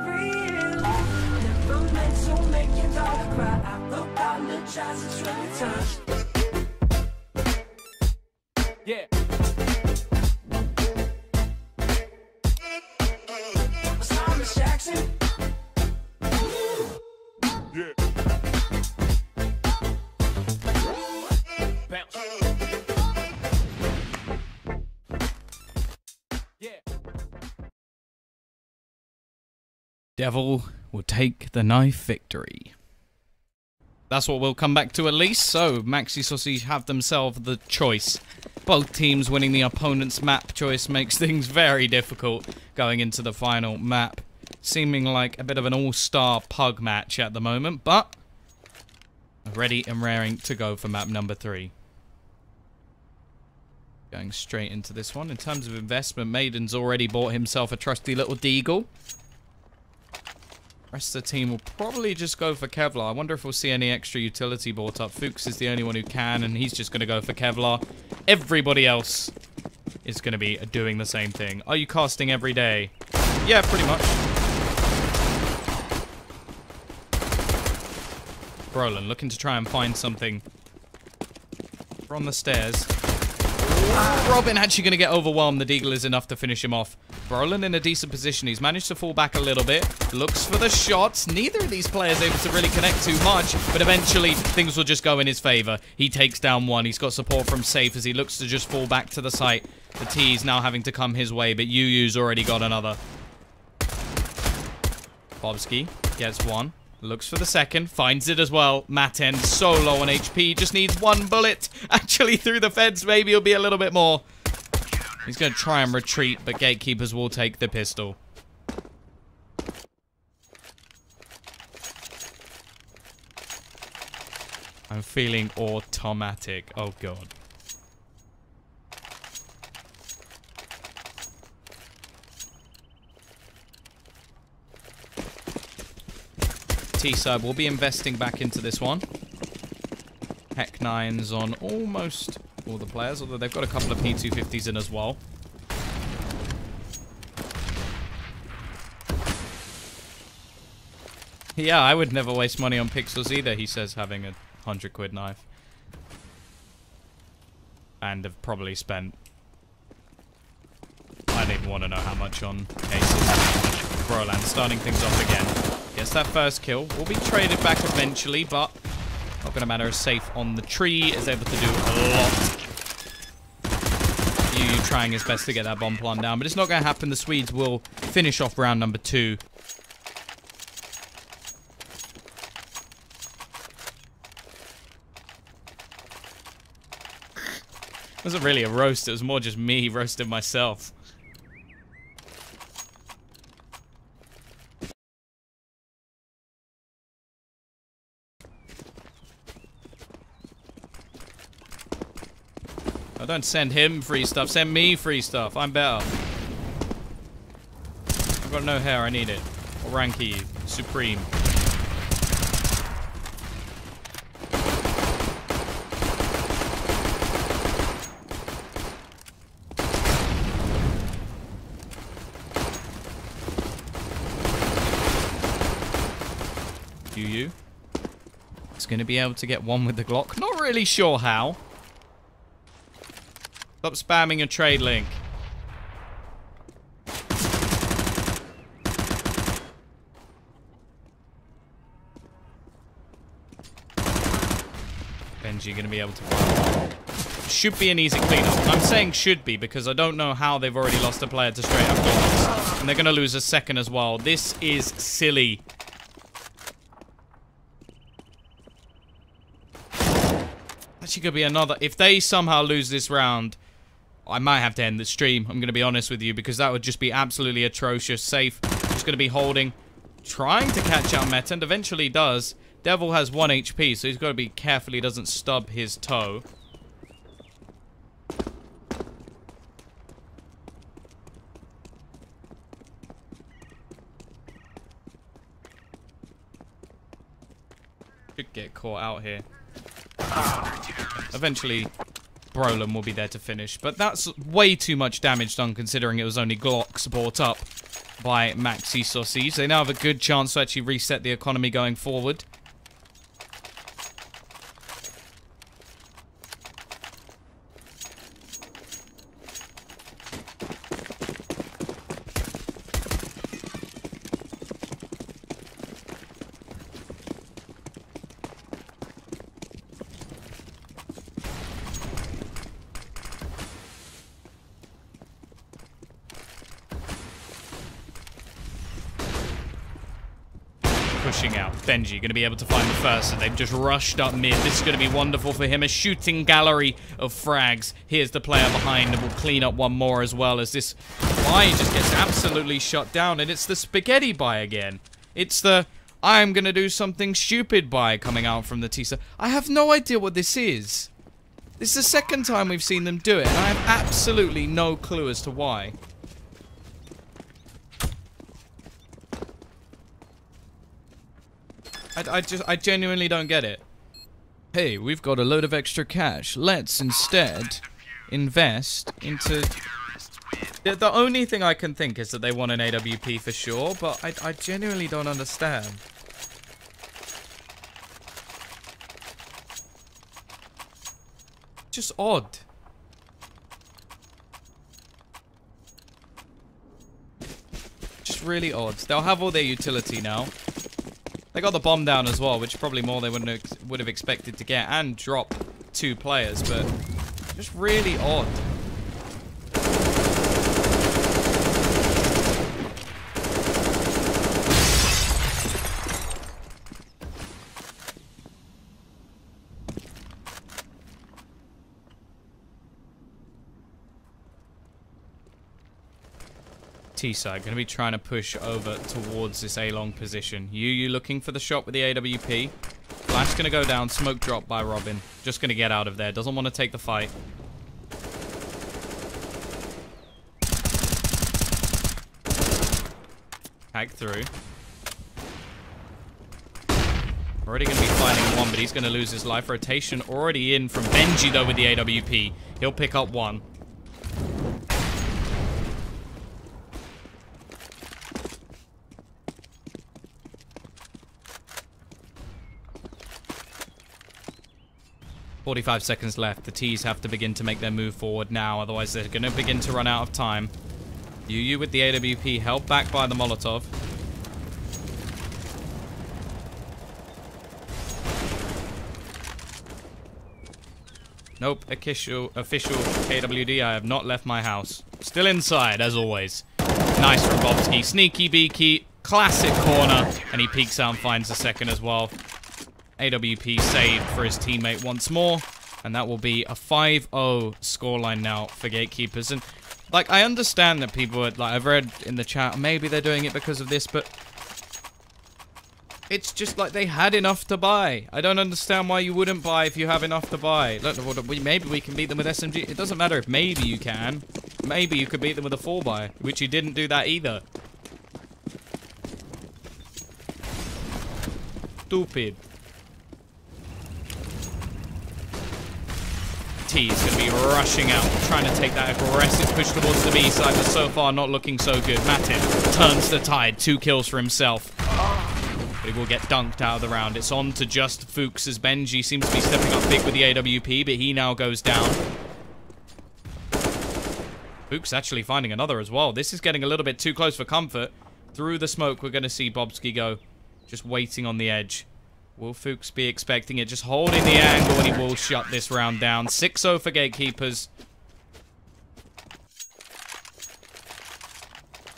real. Never meant to make your daughter cry. I apologize, it's really time. Yeah. Thomas Jackson. Yeah. Bounce. Yeah. Devil will take the knife victory. That's what we'll come back to at least. So, MAXISAUCISSE have themselves the choice. Both teams winning the opponent's map choice makes things very difficult going into the final map. Seeming like a bit of an all-star pug match at the moment, but ready and raring to go for map number 3. Going straight into this one. In terms of investment, Maiden's already bought himself a trusty little deagle. Rest of the team will probably just go for Kevlar. I wonder if we'll see any extra utility bought up. Fuchs is the only one who can, and he's just going to go for Kevlar. Everybody else is going to be doing the same thing. Are you casting every day? Yeah, pretty much. Brolin looking to try and find something. We're on the stairs. Robin actually going to get overwhelmed. The deagle is enough to finish him off. Brolin in a decent position. He's managed to fall back a little bit. Looks for the shots. Neither of these players able to really connect too much, but eventually things will just go in his favor. He takes down one. He's got support from Safe as he looks to just fall back to the site. The T is now having to come his way, but UU's already got another. Bobski gets one. Looks for the second. Finds it as well. Maten so low on HP. Just needs one bullet. Actually, through the fence, maybe it'll be a little bit more. He's going to try and retreat, but Gatekeepers will take the pistol. I'm feeling automatic. Oh, God. T-side will be investing back into this one. Heck 9s on almost all the players, although they've got a couple of P250s in as well. Yeah, I would never waste money on pixels either, he says, having a 100 quid knife. And have probably spent... I don't even want to know how much on cases. Broland starting things off again. Gets that first kill. Will be traded back eventually, but not going to matter. Safe on the tree. Is able to do a lot. UU trying his best to get that bomb plant down, but it's not going to happen. The Swedes will finish off round number 2. It wasn't really a roast. It was more just me roasting myself. Oh, don't send him free stuff. Send me free stuff. I'm better. I've got no hair. I need it. What rank are you? Supreme. UU. It's going to be able to get one with the Glock. Not really sure how. Stop spamming a trade link. Benji going to be able to... Should be an easy cleanup. I'm saying should be because I don't know how they've already lost a player to straight up Glocks. And they're going to lose a second as well. This is silly. Actually could be another... If they somehow lose this round... I might have to end the stream, I'm going to be honest with you, because that would just be absolutely atrocious. Safe, just going to be holding, trying to catch out Meta, and eventually does. Devil has 1 HP, so he's got to be careful he doesn't stub his toe. Should get caught out here. Eventually... Brolin will be there to finish, but that's way too much damage done considering it was only Glocks brought up. by MAXISAUCISSE. They now have a good chance to actually reset the economy going forward. Pushing out. Benji going to be able to find the first, and they've just rushed up mid. This is going to be wonderful for him. A shooting gallery of frags. Here's the player behind, and we'll clean up one more as well as this buy just gets absolutely shut down. And it's the spaghetti buy again. It's the I'm going to do something stupid buy coming out from the teaser. I have no idea what this is. This is the second time we've seen them do it, and I have absolutely no clue as to why. I genuinely don't get it. Hey, we've got a load of extra cash. Let's instead invest into... The only thing I can think is that they want an AWP for sure, but I genuinely don't understand. Just odd. Just really odd. They'll have all their utility now. They got the bomb down as well, which is probably more they would have expected to get, and drop 2 players, but just really odd. T-side going to be trying to push over towards this A-long position. You looking for the shot with the AWP. Flash going to go down. Smoke drop by Robin. Just going to get out of there. Doesn't want to take the fight. Hack through. Already going to be fighting one, but he's going to lose his life. Rotation already in from Benji, though, with the AWP. He'll pick up one. .45 seconds left. The T's have to begin to make their move forward now, otherwise they're going to begin to run out of time. Yu with the AWP, held back by the Molotov. Nope, official KWD, I have not left my house. Still inside, as always. Nice from Bobski. Sneaky beaky, classic corner, and he peeks out and finds the second as well. AWP saved for his teammate once more, and that will be a 5-0 scoreline now for Gatekeepers. And like, I understand that people are, like, I've read in the chat, maybe they're doing it because of this, but it's just like they had enough to buy. I don't understand why you wouldn't buy if you have enough to buy. Look, maybe we can beat them with SMG. It doesn't matter if maybe you can. Maybe you could beat them with a 4-buy, which you didn't do that either. Stupid. T is going to be rushing out, trying to take that aggressive push towards the B side, but so far not looking so good. Matin turns the tide, 2 kills for himself. But he will get dunked out of the round. It's on to just Fuchs as Benji seems to be stepping up big with the AWP, but he now goes down. Fuchs actually finding another as well. This is getting a little bit too close for comfort. Through the smoke, we're going to see Bobski go, just waiting on the edge. Will Fuchs be expecting it? Just holding the angle, and he will shut this round down. 6-0 for Gatekeepers.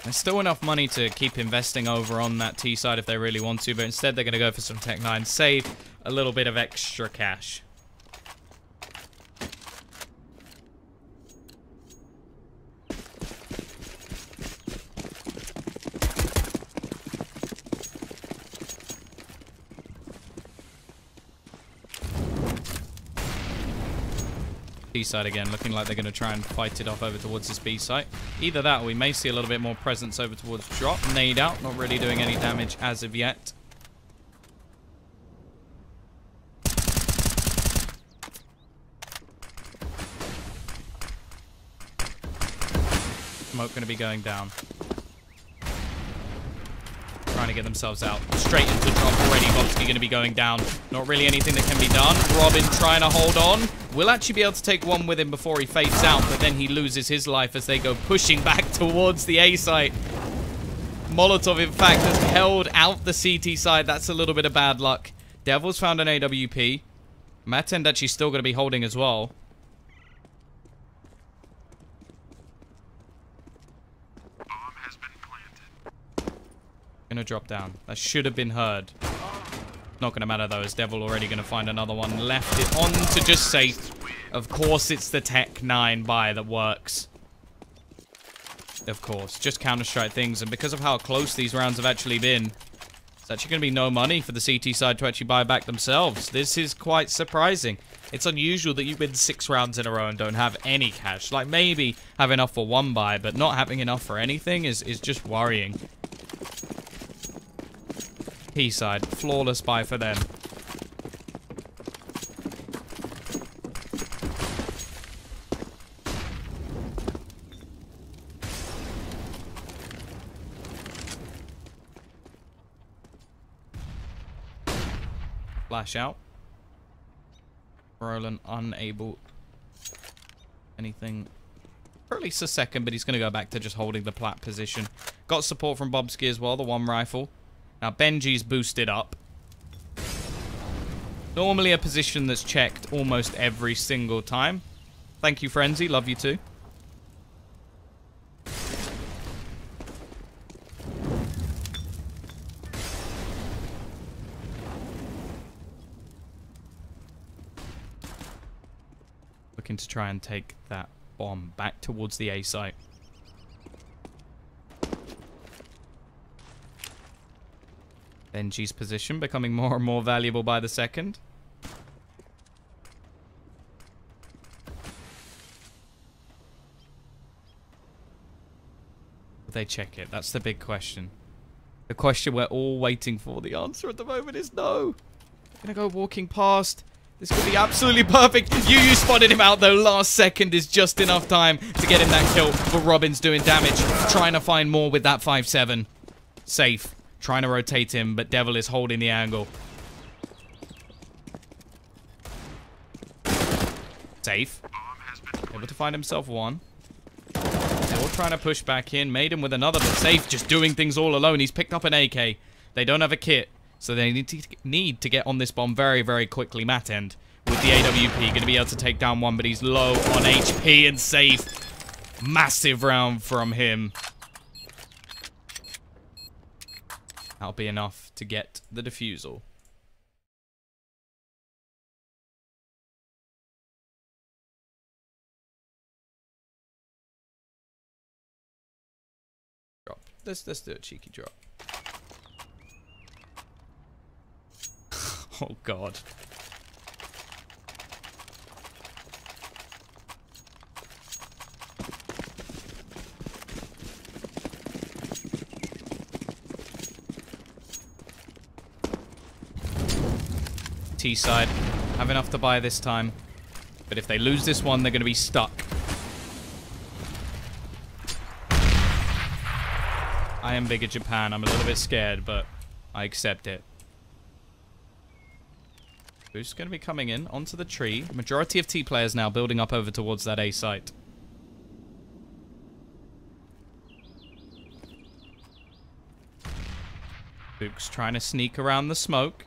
There's still enough money to keep investing over on that T side if they really want to, but instead they're going to go for some Tech 9, save a little bit of extra cash. B side again, looking like they're going to try and fight it off over towards this B site. Either that, or we may see a little bit more presence over towards drop. Nade out, not really doing any damage as of yet. Smoke going to be going down. to get themselves out. Straight into the drop already. Bobsky going to be going down. Not really anything that can be done. Robin trying to hold on. Will actually be able to take one with him before he fades out, but then he loses his life as they go pushing back towards the A site. Molotov, in fact, has held out the CT side. That's a little bit of bad luck. Devil's found an AWP. Matend actually still going to be holding as well. Gonna drop down. That should have been heard. Not gonna matter though, as Devil already gonna find another one. Left it on to just safe. Of course, it's the Tech 9 buy that works. Of course, just Counter-Strike things, and because of how close these rounds have actually been, it's actually gonna be no money for the CT side to actually buy back themselves. This is quite surprising. It's unusual that you win 6 rounds in a row and don't have any cash. Like, maybe have enough for one buy, but not having enough for anything is just worrying. P-side, flawless buy for them. Flash out. Roland unable. Anything. For at least a second, but he's going to go back to just holding the plat position. Got support from Bobsky as well, the one rifle. Now, Benji's boosted up. Normally a position that's checked almost every single time. Thank you, Frenzy. Love you too. Looking to try and take that bomb back towards the A site. Benji's position becoming more and more valuable by the second. Will they check it? That's the big question. The question we're all waiting for. The answer at the moment is no. Gonna go walking past. This could be absolutely perfect. You spotted him out though. Last second is just enough time to get him that kill. But Robin's doing damage. Trying to find more with that 5-7. Safe. Trying to rotate him, but Devil is holding the angle. Safe. Able to find himself one. Still trying to push back in. Made him with another, but Safe just doing things all alone. He's picked up an AK. They don't have a kit, so they need to get on this bomb very, very quickly. Matend with the AWP. Going to be able to take down one, but he's low on HP and Safe. Massive round from him. That'll be enough to get the defusal. Drop. Let's do a cheeky drop. Oh god. T-side have enough to buy this time, but if they lose this one, they're going to be stuck. I am big at Japan. I'm a little bit scared, but I accept it. Who's going to be coming in onto the tree? Majority of T players now building up over towards that A site. Fuchs trying to sneak around the smoke.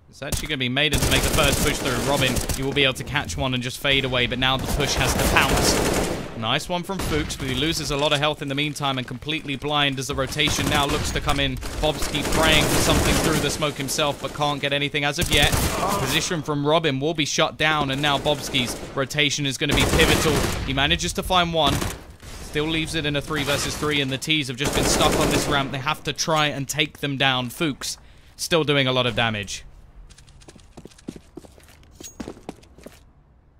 It's actually going to be Maiden to make the first push through. Robin, he will be able to catch one and just fade away, but now the push has to pounce. Nice one from Fuchs, but he loses a lot of health in the meantime and completely blind as the rotation now looks to come in. Bobsky praying for something through the smoke himself, but can't get anything as of yet. Position from Robin will be shut down, and now Bobsky's rotation is going to be pivotal. He manages to find one. Still leaves it in a 3 versus 3, and the T's have just been stuck on this ramp. They have to try and take them down. Fuchs still doing a lot of damage.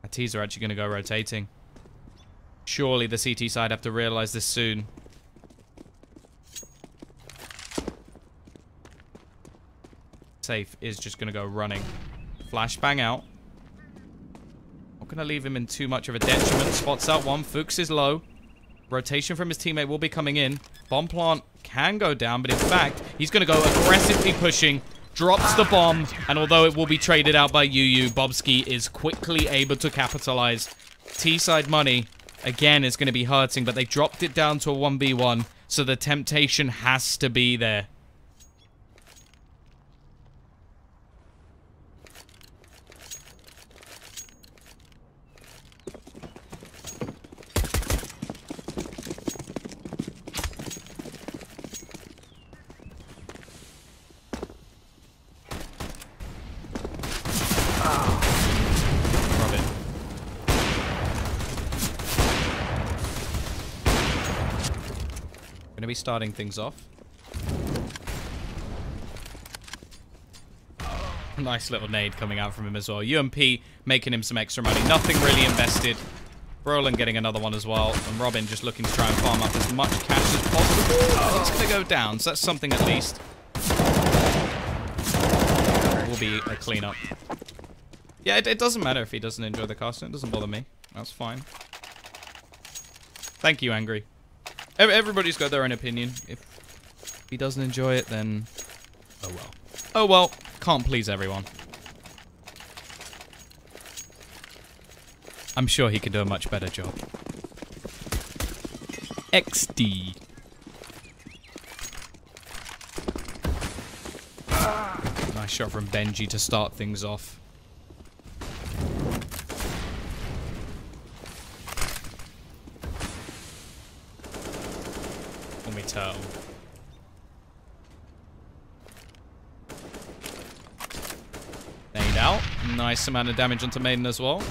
T's are actually going to go rotating. Surely the CT side have to realize this soon. Safe is just going to go running. Flashbang out. Not going to leave him in too much of a detriment. Spots out one. Fuchs is low. Rotation from his teammate will be coming in. Bomb plant can go down, but in fact, he's going to go aggressively pushing, drops the bomb, and although it will be traded out by Yu, Bobski is quickly able to capitalize. T-side money, again, is going to be hurting, but they dropped it down to a 1v1, so the temptation has to be there. Going to be starting things off. Nice little nade coming out from him as well. UMP making him some extra money. Nothing really invested. Brolin getting another one as well. And Robin just looking to try and farm up as much cash as possible. It's going to go down, so that's something at least. Will be a cleanup. Yeah, it doesn't matter if he doesn't enjoy the casting. It doesn't bother me. That's fine. Thank you, Angry. Everybody's got their own opinion. If he doesn't enjoy it, then oh well. Oh well, can't please everyone. I'm sure he can do a much better job. XD. Nice shot from Benji to start things off. Turtle. Nade out. Nice amount of damage onto Maiden as well.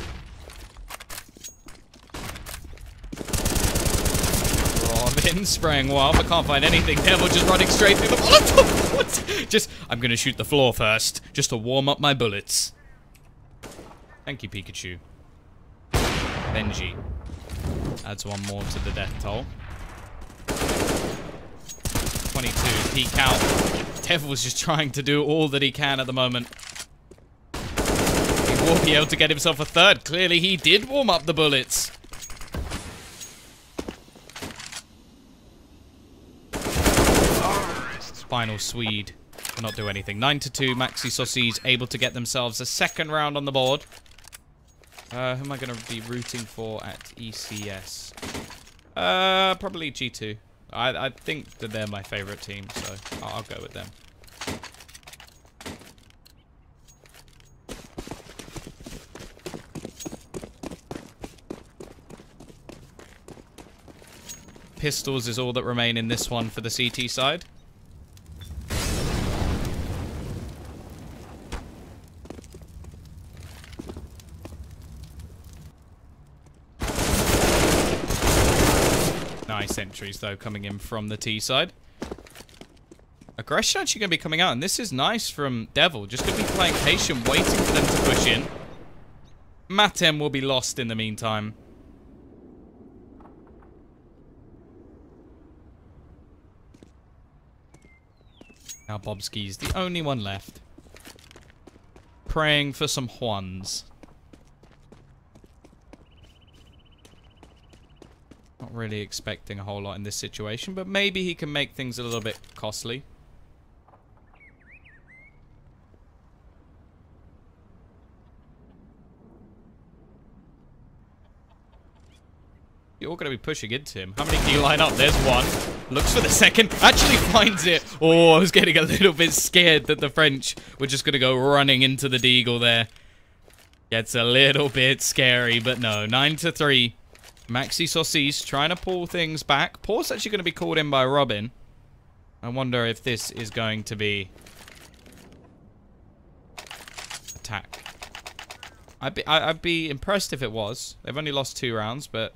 Robin spraying wild, but can't find anything. Devil just running straight through the Molotov. What? Just, I'm gonna shoot the floor first, just to warm up my bullets. Thank you, Pikachu. Benji adds one more to the death toll. 22, peek out. Devil's just trying to do all that he can at the moment. He will be able to get himself a third. Clearly, he did warm up the bullets. Final Swede cannot do anything. 9-2, MAXISAUCISSE able to get themselves a second round on the board. Who am I going to be rooting for at ECS? Probably G2. I think that they're my favorite team, so I'll go with them. Pistols is all that remain in this one for the CT side. Nice entries, though, coming in from the T side. Aggression actually going to be coming out, and this is nice from Devil. Just going to be playing patient, waiting for them to push in. Matem will be lost in the meantime. Now Bobski's the only one left. Praying for some Juans. Not really expecting a whole lot in this situation, but maybe he can make things a little bit costly. You're all going to be pushing into him. How many can you line up? There's one. Looks for the second. Actually finds it. Oh, I was getting a little bit scared that the French were just going to go running into the Deagle there. Gets a little bit scary, but no. 9-3. MAXISAUCISSE trying to pull things back. Paul's actually going to be called in by Robin. I wonder if this is going to be attack. I'd be impressed if it was. They've only lost 2 rounds, but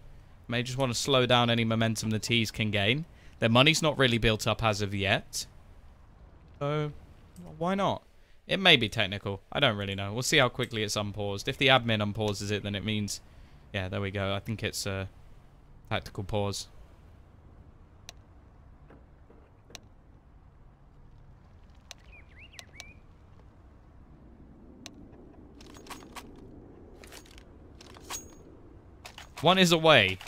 may just want to slow down any momentum the T's can gain. Their money's not really built up as of yet. So, why not? It may be technical. I don't really know. We'll see how quickly it's unpaused. If the admin unpauses it, then it means... Yeah, there we go. I think it's a tactical pause. One is away.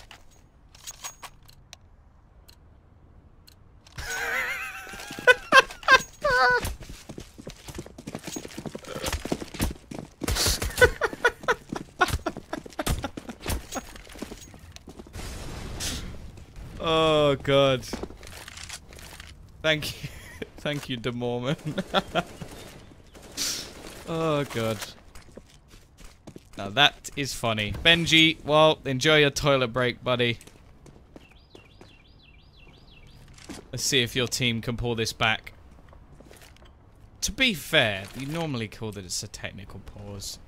Oh, God. Thank you. Thank you, De Mormon. Oh, God. Now, that is funny. Benji, well, enjoy your toilet break, buddy. Let's see if your team can pull this back. To be fair, you normally call that it's a technical pause.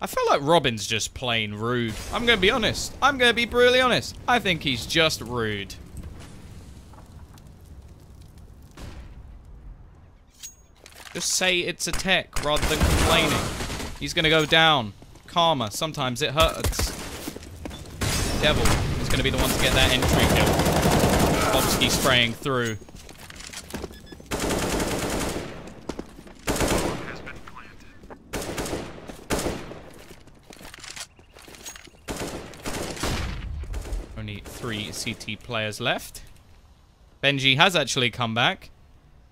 I feel like Robin's just plain rude. I'm going to be honest. I'm going to be brutally honest. I think he's just rude. Just say it's a tech rather than complaining. He's going to go down. Karma. Sometimes it hurts. Devil is going to be the one to get that entry kill. Bobski spraying through. Only 3 CT players left. Benji has actually come back.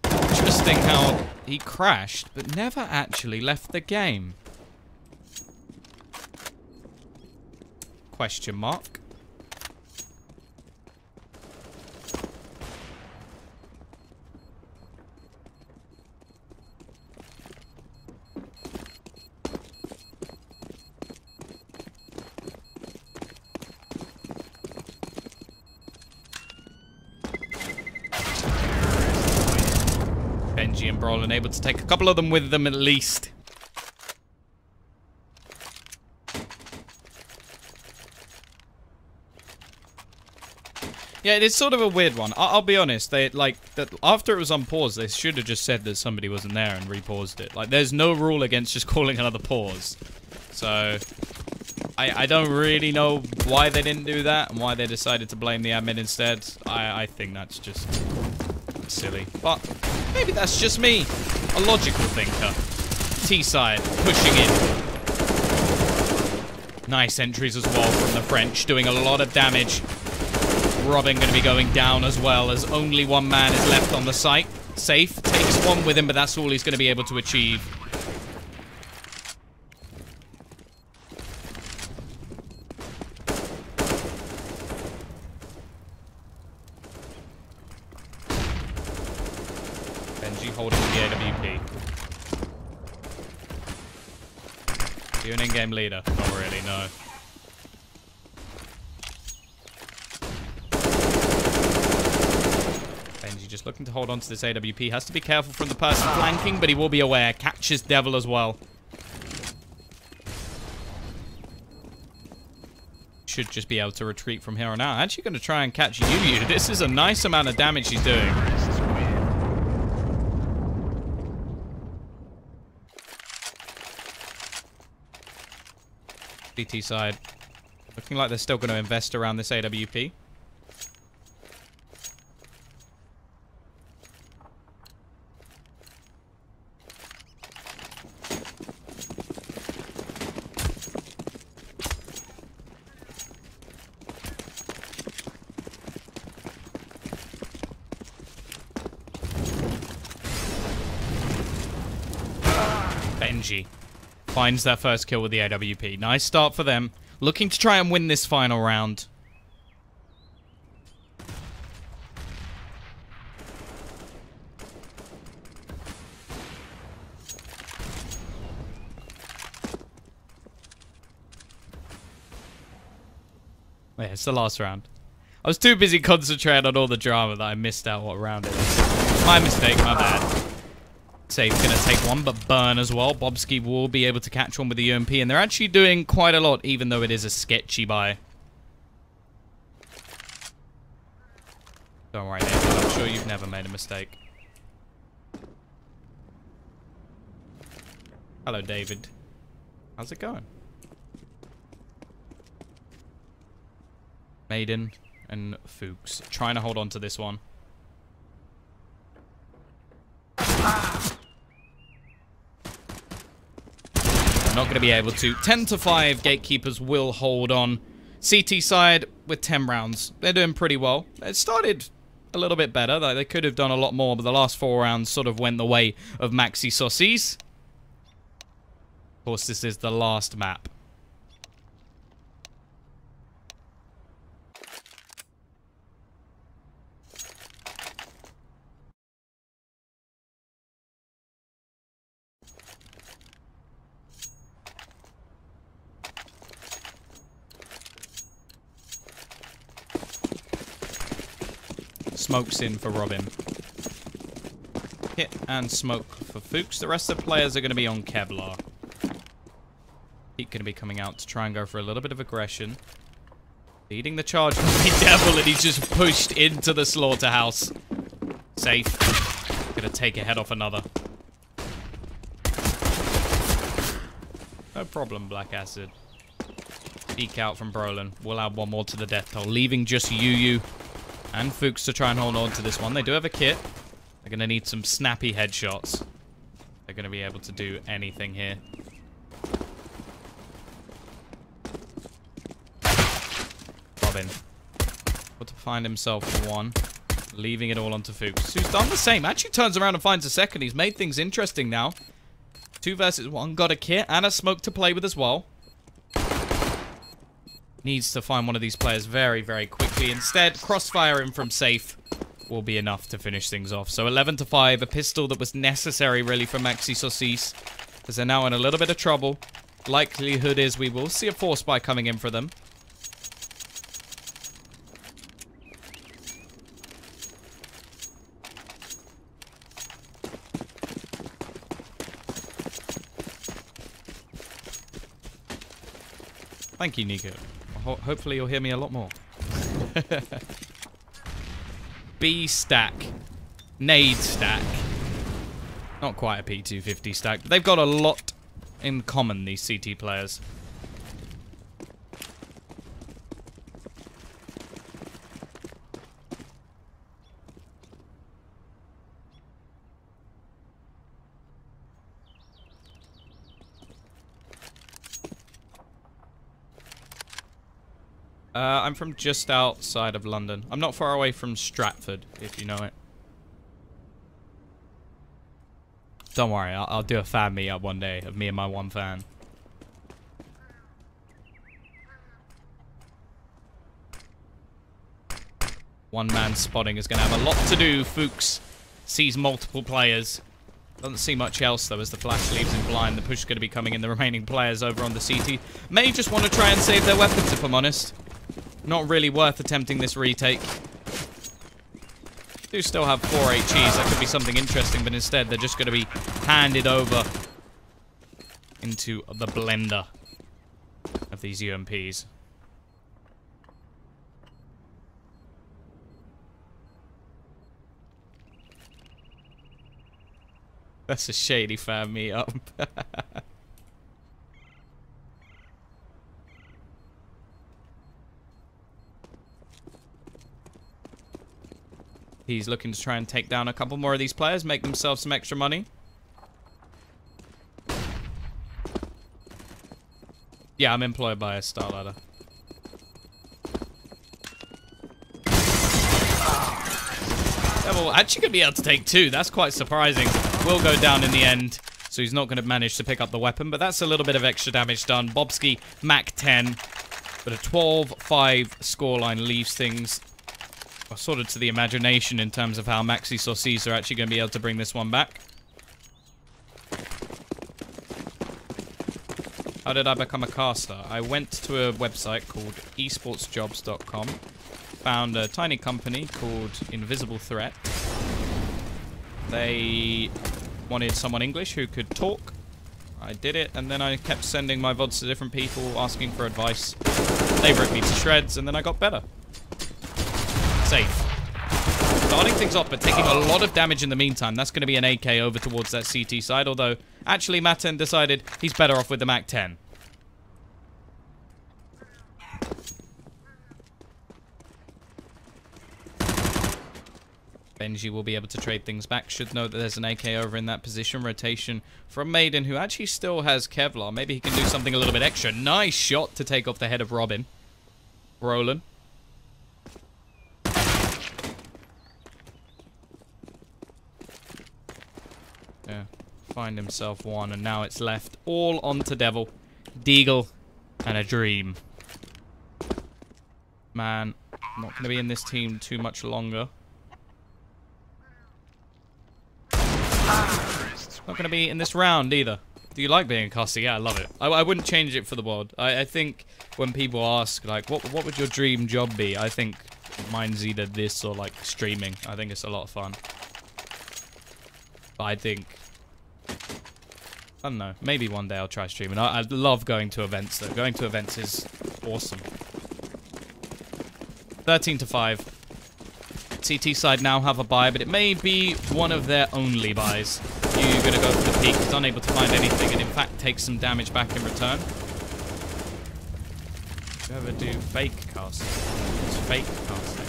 Interesting how he crashed, but never actually left the game. Question mark. Benji and Brolin able to take a couple of them with them at least. Yeah, it's sort of a weird one. I'll be honest. They after it was on pause, they should have just said that somebody wasn't there and repaused it. Like, there's no rule against just calling another pause. So I don't really know why they didn't do that and why they decided to blame the admin instead. I think that's just silly. But maybe that's just me, a logical thinker. T-side pushing in. Nice entries as well from the French, doing a lot of damage. Robin going to be going down as well, as only one man is left on the site. Safe, takes one with him, but that's all he's going to be able to achieve. Benji holding the AWP. Are you an in-game leader? Not really, no. Just looking to hold on to this AWP. Has to be careful from the person flanking, but he will be aware. Catches Devil as well. Should just be able to retreat from here on out. Actually going to try and catch Yu. This is a nice amount of damage he's doing. CT side. Looking like they're still going to invest around this AWP. Benji finds that first kill with the AWP. Nice start for them. Looking to try and win this final round. Yeah, it's the last round. I was too busy concentrating on all the drama that I missed out what round it was. My mistake, my bad. Safe's going to take one, but burn as well. Bobski will be able to catch one with the UMP, and they're actually doing quite a lot, even though it is a sketchy buy. Don't worry, David. I'm sure you've never made a mistake. Hello, David. How's it going? Maiden and Fuchs trying to hold on to this one. Not going to be able to. 10-5, Gatekeepers will hold on. CT side with 10 rounds. They're doing pretty well. It started a little bit better. They could have done a lot more, but the last 4 rounds sort of went the way of MAXISAUCISSE. Of course, this is the last map. Smokes in for Robin. Hit and smoke for Fuchs. The rest of the players are going to be on Kevlar. He's going to be coming out to try and go for a little bit of aggression. Leading the charge will be Devil, and he's just pushed into the slaughterhouse. Safe. Gonna take a head off another. No problem, Black Acid. Peek out from Brolin. We'll add one more to the death toll, leaving just Yu and Fuchs to try and hold on to this one. They do have a kit. They're gonna need some snappy headshots. They're gonna be able to do anything here. Robin. Able to find himself one. Leaving it all onto Fuchs, who's done the same. Actually turns around and finds a second. He's made things interesting now. 2 versus 1. Got a kit and a smoke to play with as well. Needs to find one of these players very, very quickly. Instead, crossfire him from safe will be enough to finish things off. So 11-5, a pistol that was necessary really for MAXISAUCISSE, because they're now in a little bit of trouble. Likelihood is we will see a force buy coming in for them. Thank you, Nico. Hopefully you'll hear me a lot more. B stack. Nade stack. Not quite a P250 stack, but they've got a lot in common, these CT players. I'm from just outside of London. I'm not far away from Stratford, if you know it. Don't worry, I'll do a fan meetup one day of me and my one fan. One man spotting is going to have a lot to do. Fuchs sees multiple players. Doesn't see much else, though, as the flash leaves him blind. The push is going to be coming in the remaining players over on the CT. May just want to try and save their weapons, if I'm honest. Not really worth attempting this retake. Do still have 4 HEs. That could be something interesting, but instead they're just going to be handed over into the blender of these UMPs. That's a shady fan meetup. He's looking to try and take down a couple more of these players, make themselves some extra money. Yeah, I'm employed by a Star Ladder. Devil actually going to be able to take 2. That's quite surprising. Will go down in the end, so he's not going to manage to pick up the weapon, but that's a little bit of extra damage done. Bobski, Mac 10, but a 12-5 scoreline leaves things sort of to the imagination in terms of how MAXISAUCISSE are actually going to be able to bring this one back. How did I become a caster? I went to a website called esportsjobs.com, found a tiny company called Invisible Threat. They wanted someone English who could talk. I did it, and then I kept sending my VODs to different people, asking for advice. They ripped me to shreds, and then I got better. Safe. Starting things off, but taking a lot of damage in the meantime. That's going to be an AK over towards that CT side, although actually Maten decided he's better off with the Mac 10. Benji will be able to trade things back. Should know that there's an AK over in that position. Rotation from Maiden, who actually still has Kevlar. Maybe he can do something a little bit extra. Nice shot to take off the head of Robin. Roland. Yeah, find himself one, and now it's left all onto Devil, Deagle, and a Dream. Man, not going to be in this team too much longer. Not going to be in this round either. Do you like being a caster? Yeah, I love it. I wouldn't change it for the world. I think when people ask, like, what would your dream job be? I think Mine's either this or like streaming. I think it's a lot of fun. But I think, I don't know, maybe one day I'll try streaming. I love going to events though. Going to events is awesome. 13-5. CT side now have a buy, but it may be one of their only buys. You're gonna go for the peak. He's unable to find anything, and in fact takes some damage back in return. Do you ever do fake casting? It's fake casting.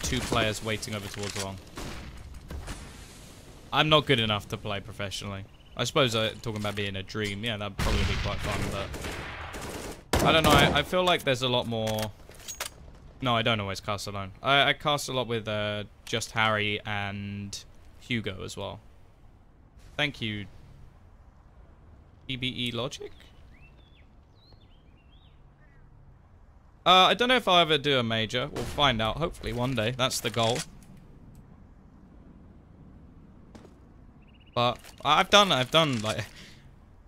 Two players waiting over towards long. I'm not good enough to play professionally. I suppose talking about being a dream, yeah, that'd probably be quite fun, but I don't know. I feel like there's a lot more. No, I don't always cast alone. I cast a lot with just Harry and Hugo as well. Thank you, EBE Logic. I don't know if I'll ever do a major. We'll find out. Hopefully one day. That's the goal. But I've done like,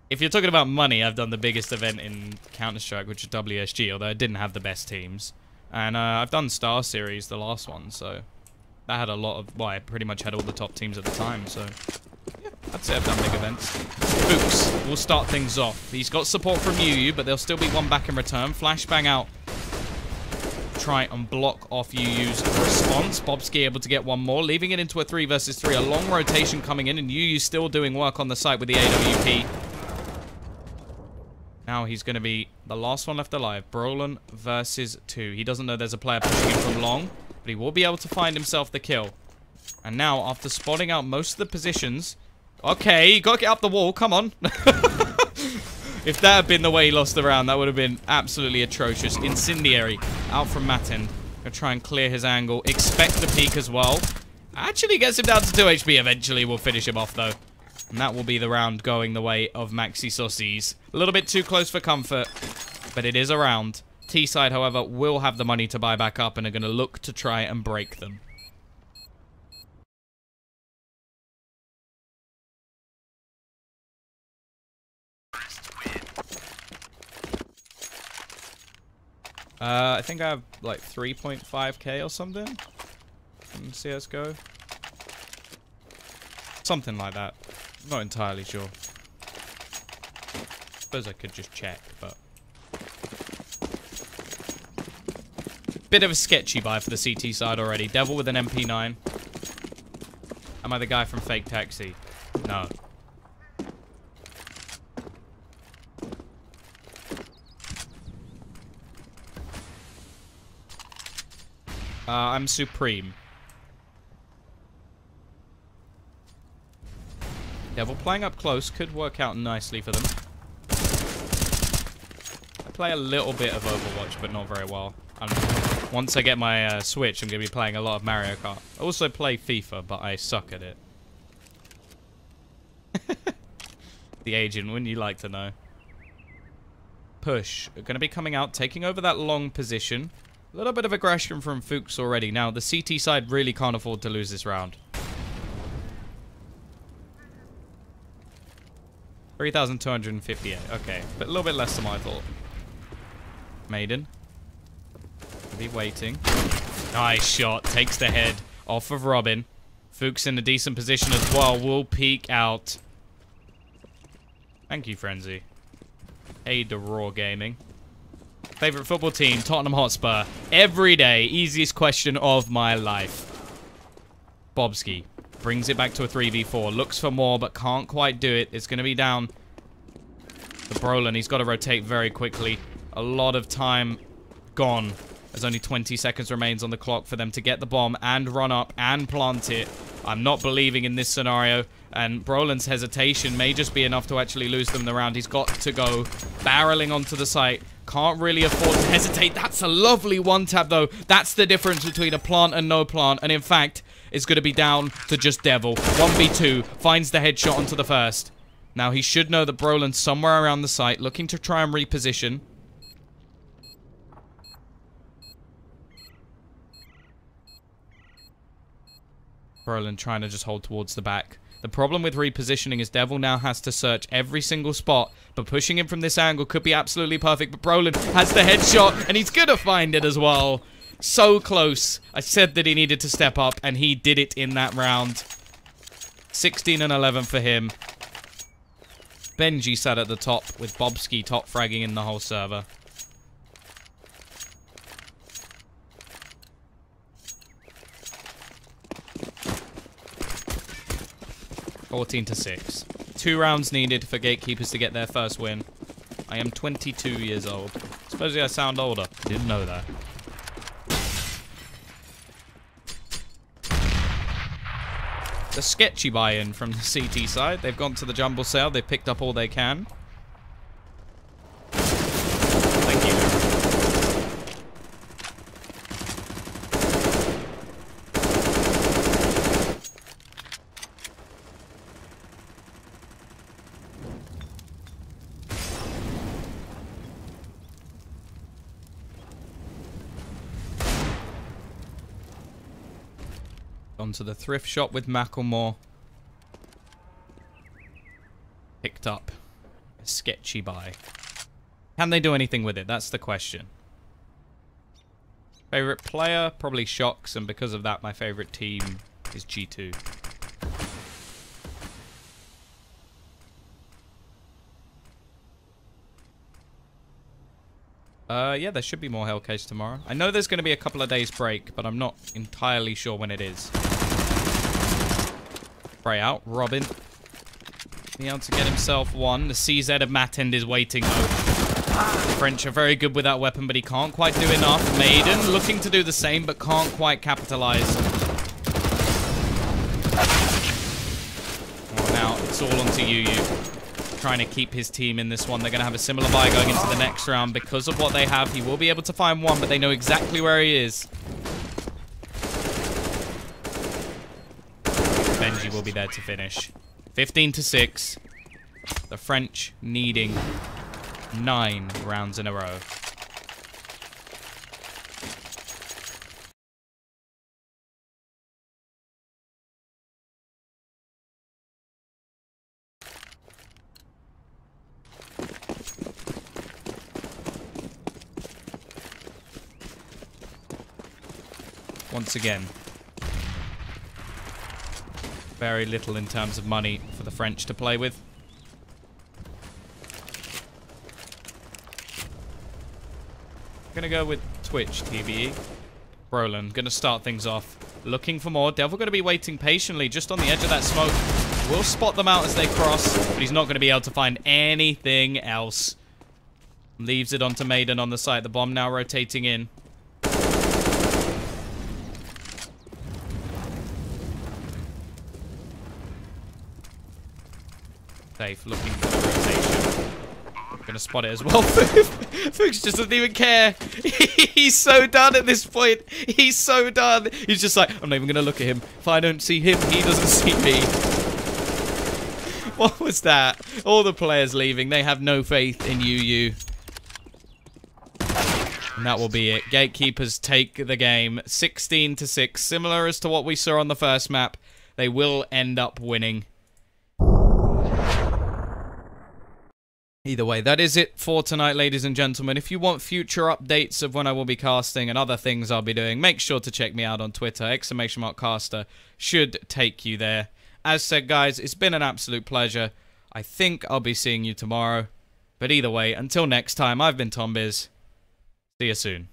if you're talking about money, I've done the biggest event in Counter-Strike, which is WSG, although it didn't have the best teams. And I've done Star Series, the last one, so that had a lot of, well, I pretty much had all the top teams at the time, so yeah, I'd say I've done big events. Fuchs will start things off. He's got support from Yu, but there'll still be one back in return. Flashbang out. Try and block off Yu's response. Bobski able to get one more, leaving it into a 3 versus 3. A long rotation coming in, and Yu still doing work on the site with the AWP. Now he's going to be the last one left alive. Brolin versus 2. He doesn't know there's a player pushing him from long, but he will be able to find himself the kill. And now, after spotting out most of the positions... Okay, you got to get up the wall. Come on. If that had been the way he lost the round, that would have been absolutely atrocious. Incendiary out from Matin. Gonna try and clear his angle. Expect the peak as well. Actually gets him down to 2 HP. Eventually we'll finish him off though. And that will be the round going the way of MAXISAUCISSE. A little bit too close for comfort, but it is a round. T-side, however, will have the money to buy back up and are going to look to try and break them. I think I have like 3.5k or something in CSGO. Something like that. I'm not entirely sure. Suppose I could just check, but... Bit of a sketchy buy for the CT side already. Devil with an MP9. Am I the guy from Fake Taxi? No. I'm Supreme. Devil playing up close could work out nicely for them. I play a little bit of Overwatch, but not very well. Once I get my Switch, I'm going to be playing a lot of Mario Kart. I also play FIFA, but I suck at it. The agent, wouldn't you like to know? Push. Going to be coming out, taking over that long position. A little bit of aggression from Fuchs already. Now, the CT side really can't afford to lose this round. 3,258. Okay, but a little bit less than what I thought. Maiden. Be waiting. Nice shot. Takes the head off of Robin. Fuchs in a decent position as well. Will peek out. Thank you, Frenzy. Hey, the Raw Gaming. Favorite football team, Tottenham Hotspur. Every day, easiest question of my life. Bobski brings it back to a 3v4. Looks for more, but can't quite do it. It's going to be down to Brolin. He's got to rotate very quickly. A lot of time gone. There's only 20 seconds remains on the clock for them to get the bomb and run up and plant it. I'm not believing in this scenario. And Brolin's hesitation may just be enough to actually lose them the round. He's got to go barreling onto the site. Can't really afford to hesitate. That's a lovely one-tap, though. That's the difference between a plant and no plant. And in fact, it's going to be down to just Devil. 1v2. Finds the headshot onto the first. Now, he should know that Brolin's somewhere around the site, looking to try and reposition. Brolin trying to just hold towards the back. The problem with repositioning is Devil now has to search every single spot, but pushing him from this angle could be absolutely perfect, but Brolin has the headshot, and he's gonna find it as well. So close. I said that he needed to step up, and he did it in that round. 16 and 11 for him. Benji sat at the top with Bobski top fragging in the whole server. (14-6). 2 rounds needed for Gatekeepers to get their first win. I am 22 years old. Supposedly I sound older. Didn't know that. The sketchy buy-in from the CT side. They've gone to the jumble sale. They've picked up all they can. Thank you. Onto the thrift shop with Macklemore. Picked up a sketchy buy. Can they do anything with it? That's the question. Favorite player? Probably Shocks, and because of that, my favorite team is G2. Yeah, there should be more Hellcase tomorrow. I know there's going to be a couple of days break, but I'm not entirely sure when it is. Spray out. Robin. Being able to get himself one. The CZ of Matend is waiting, though. The French are very good with that weapon, but he can't quite do enough. Maiden looking to do the same, but can't quite capitalize. Oh, now it's all onto Yu. Trying to keep his team in this one. They're going to have a similar buy going into the next round. Because of what they have, he will be able to find one, but they know exactly where he is. Benji will be there to finish. 15-6. The French needing 9 rounds in a row. Once again, very little in terms of money for the French to play with. Gonna go with Twitch TVE. Brolin, gonna start things off. Looking for more. Devil gonna be waiting patiently just on the edge of that smoke. Will spot them out as they cross, but he's not gonna be able to find anything else. Leaves it onto Maiden on the site. The bomb now rotating in. Safe, looking for the rotation. Gonna spot it as well. Fuchs just doesn't even care. He's so done at this point. He's so done. He's just like, I'm not even gonna look at him. If I don't see him, he doesn't see me. What was that? All the players leaving. They have no faith in UU. And that will be it. Gatekeepers take the game 16-6. Similar as to what we saw on the first map. They will end up winning. Either way, that is it for tonight, ladies and gentlemen. If you want future updates of when I will be casting and other things I'll be doing, make sure to check me out on Twitter. !caster should take you there. As said, guys, it's been an absolute pleasure. I think I'll be seeing you tomorrow. But either way, until next time, I've been Tombiz. See you soon.